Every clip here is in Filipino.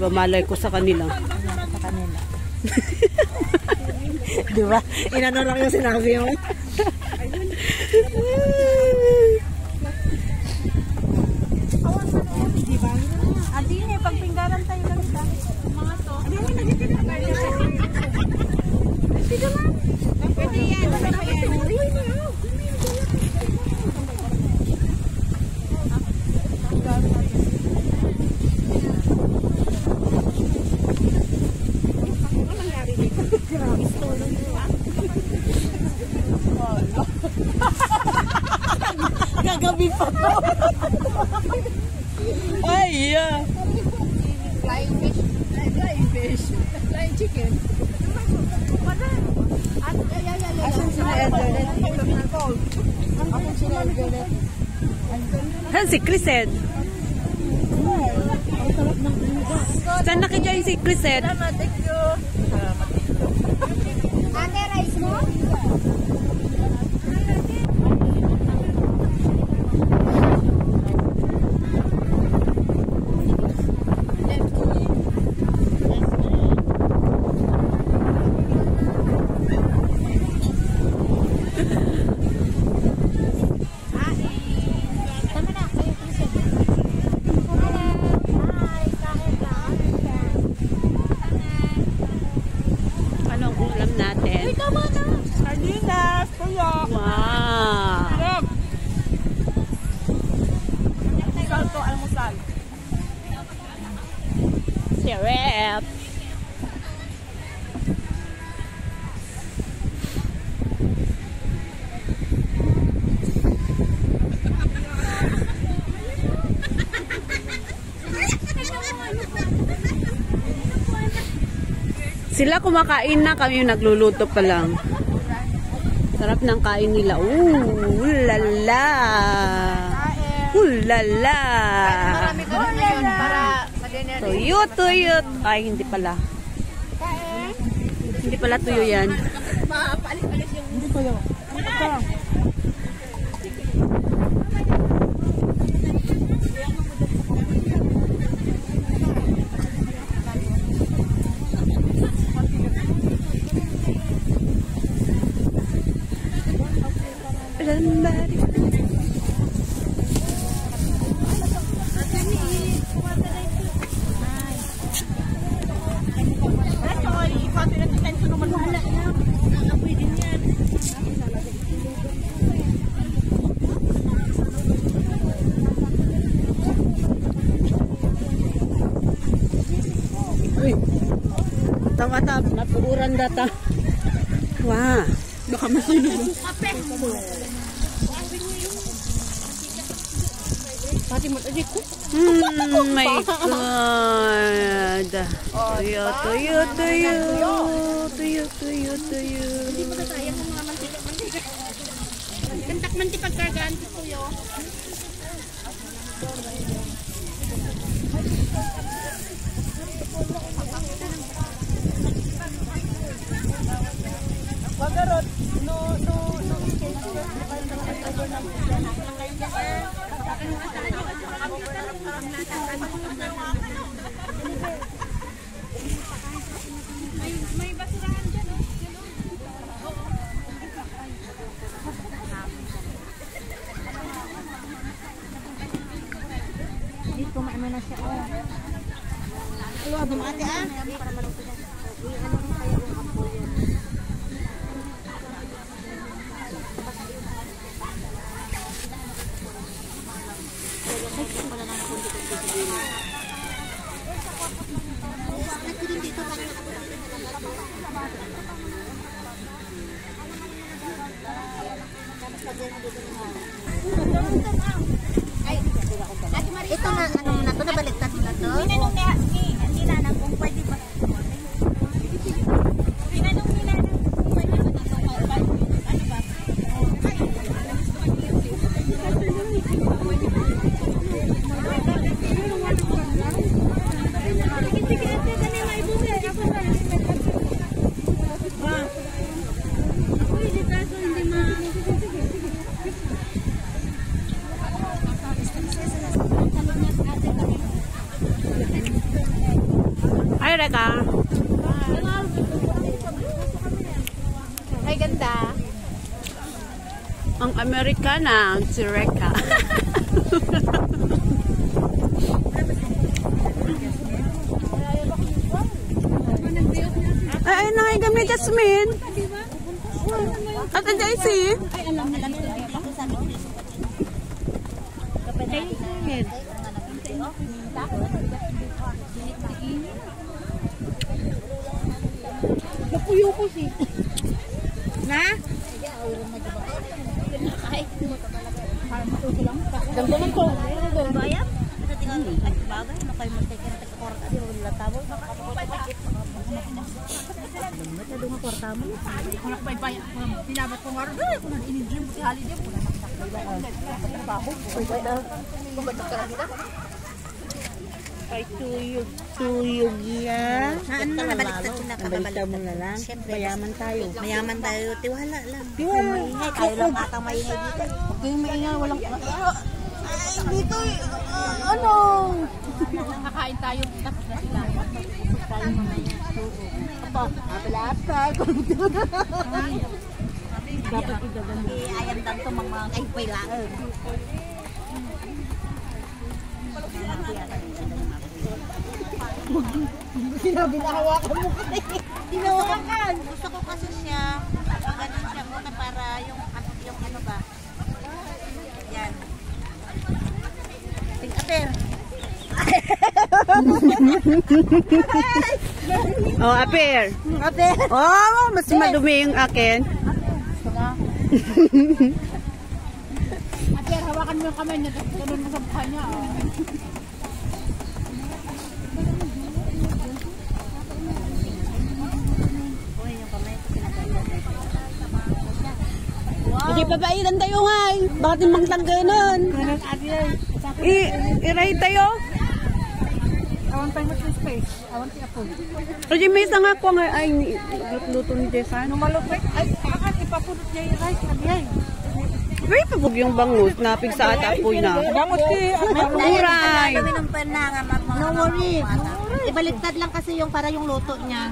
Malay ko sa kanila. Sa kanila. Diba? Inano lang yung sinabi mo. Diba? Adi yun eh, pagpinggaran tayo lang ito. Mga to. Adi yun, nagpinggaran tayo. Adi naman. Pwede yan. Gagabi pa to. Ay, yeah. Flying fish. Flying fish. Flying chicken. Asan sila Eldoret? Asan sila Eldoret? Saan si Crised? Saan naki-join si Crised? Thank you. Ate, rice mo? Sarap. Sila kumakain na, kami yung nagluluto pa lang. Sarap ng kain nila. Ooh, lala. Lala. Marami ko na yun para madinner. Tuyot. Ay, hindi pala. Hindi pala tuyo yan. Maapalit-palit yung... Hindi tuyo. Tawata, natuuran data. Wah, baka masunog. Pati mo tadi ko. My God. Tuyo. Hindi mo sayang ng mga mantika. Kantak man ti pagkagaan ko tuyo. Bagarot, no. May basurahan dyan, dito kumain na siya. Hello, dumati ah. Para maluto siya. Ano kaya yung apo yan? Ito na, ano na to, nabaliktad na to. Tinanong ni nanang kung pwede ba. Tinanong ni nanang kung pwede ba dito. Ano ba? Hi, Reka. Ay, ganda. Ang Amerikana, si Reka. Ay, nakikami, Jasmine. At ang Daisy. Ay, alam ko dito. Ako sabi ko dito. Kapatay. Napuyo ko si. Na? Ganda ko. Bayam? Sa tingnan ko, ay bagay, no kayo magteke na tagkakorta di wala tabo. Masyado nga korta mo. Kung nakabay tinabat ko maro, kung ininjim si holiday ko na trabaho. Ay tuyog ya. Saan na nabaliktad sila kababaliktad mo na lang. Mayaman tayo. Mayaman tayo. Tiwala lang. Tiwala. Maingay. Tayo lang atang maingay dito. Huwag kayong maingay. Walang... Ay, dito ano? Nakakain tayo. Tapos na sila. Tayo mamaya. Apa? Apalapag. Dapat igagan. Ayam tanto mga kaipay lang. Sinabi na hawakan mo kasi. Hinawakan. Gusto ko kasi siya. Ganun siya muna para yung ano ba. Yan. Ting ater. Oh, Aper. Ater. Oh, mas madumi yung akin. Ater, hawakan mo yung kamay niya. Ganun mo sa mukha niya. Hindi pa ba ilan tayo nga eh? Bakit yung mga ganon? I-ride tayo? Awan tayo mo space. Awan tayo po. Kasi may isang ako nga ay luto ni Jessa. Nung malupit, ay akan ipapulot niya yung rice. Nagyay. Uy, pabog yung bangus. Napig sa atapoy na. Bangot ki. Uray. No worry. Ibaliktad lang kasi yung para yung luto niya.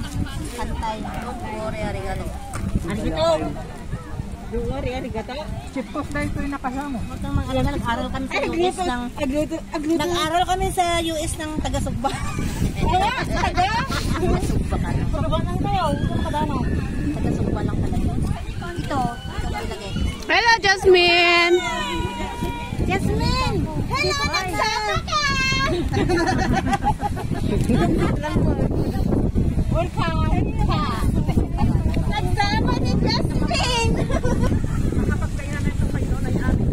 Pantay. Don't worry, arigato. Arigato. Don't worry, arigato. Chip of na ito yung nakasama. Alam na, nag-aral kami sa US ng... Nag-aral kami sa US ng taga-Sugba. Taga-Sugba ka na. Sugba lang kayo. Taga-Sugba lang talaga. Ito malagay. Hello, Jasmine! Jasmine! Hello, nagsama ka! Welcome! Nagsama ni Jasmine! Nakapagkainan na itong Panginoon ay aming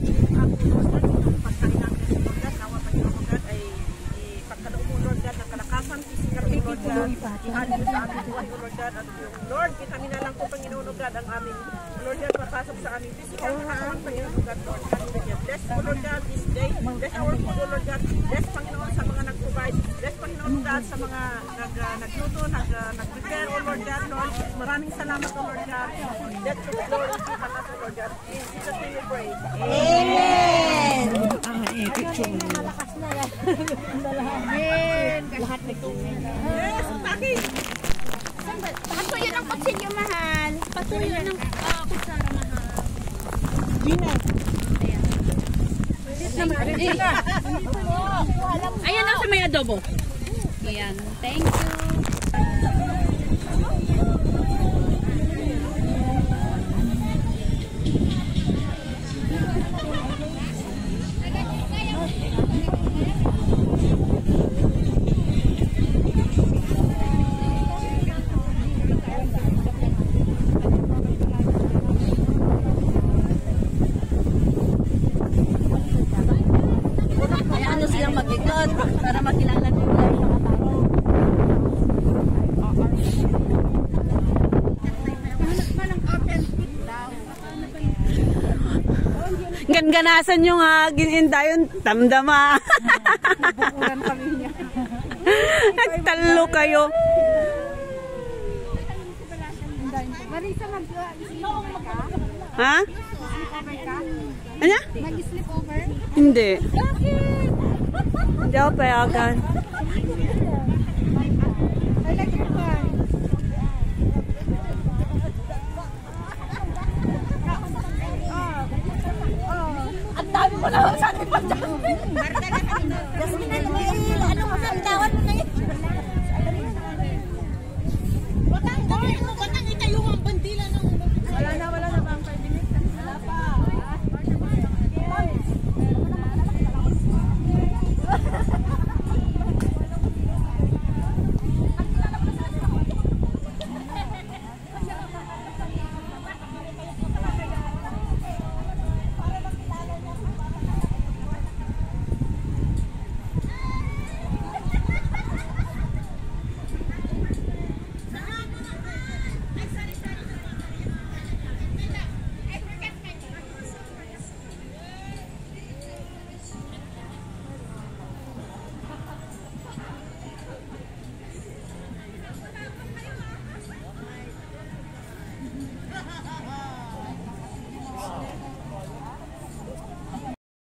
pagkainan ng Lord God, nawa Panginoon Lord God ay ipagkaloob mo Lord God ng kalakasan, physical mo Lord God, ihalin sa aming buhay o Lord God, at yung Lord, kita minalang ko Panginoon God ang aming Lord God, papasok sa aming physical katawan Panginoon God, Lord God, bless mo Lord God this day, bless our food o Lord God, bless Panginoon sa mga nag-provide, bless Panginoon God sa mga nagluto, nag-prepare o Lord God, Lord, maraming salamat o Lord God, let your glory be upon us o Lord God, in Jesus' name we pray. Amen! Malakas na yan. Amen! Lahat nag-amen. Yes, bakit? Patuyo ng kutsilyo, mahal. Patuyo ng kutsara, mahal. Gina. Ayan ang sa may adobo. Ayan. Thank you. Kaya ano silang mag-ikot para makilala nila yung Ganganasan nyo nga, ginindayon, tamdama. bukulan kami niya. Nagtalo kayo. Marisa, mag-sleepover ka? Ha? Sleepover ka? Ano? Mag-sleepover? Hindi. Bakit? Hindi ako payagan. Wala mo na sa atin pa dyan. Jasmine,